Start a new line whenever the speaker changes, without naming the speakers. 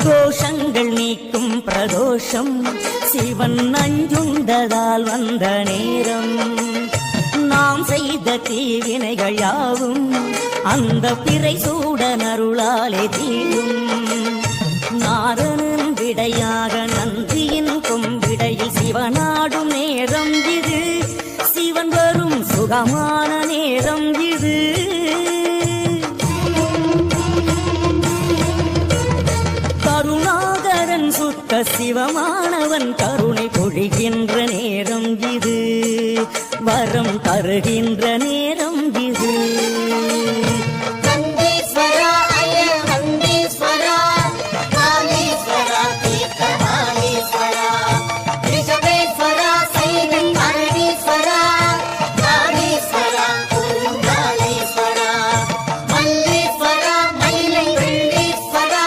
தோஷங்கள் நீக்கும் பிரதோஷம் சிவன் நஞ்சுண்டதால் வந்த நேரம். நாம் செய்த தீவினைகள் யாவும் அந்த பிறை சூடன் அருளாலே தீரும். நாரனின் விடையாக நன்றியின் கொம்பிடையில் சிவனாடும் நேரம் இது. சிவன் வரும் சுகமான நேரம் இது. கருணாகரன் சுத்த சிவமானவன் கருணை பொழிகின்ற நேரம் இது. வரம் தருகின்ற நேரம் இது.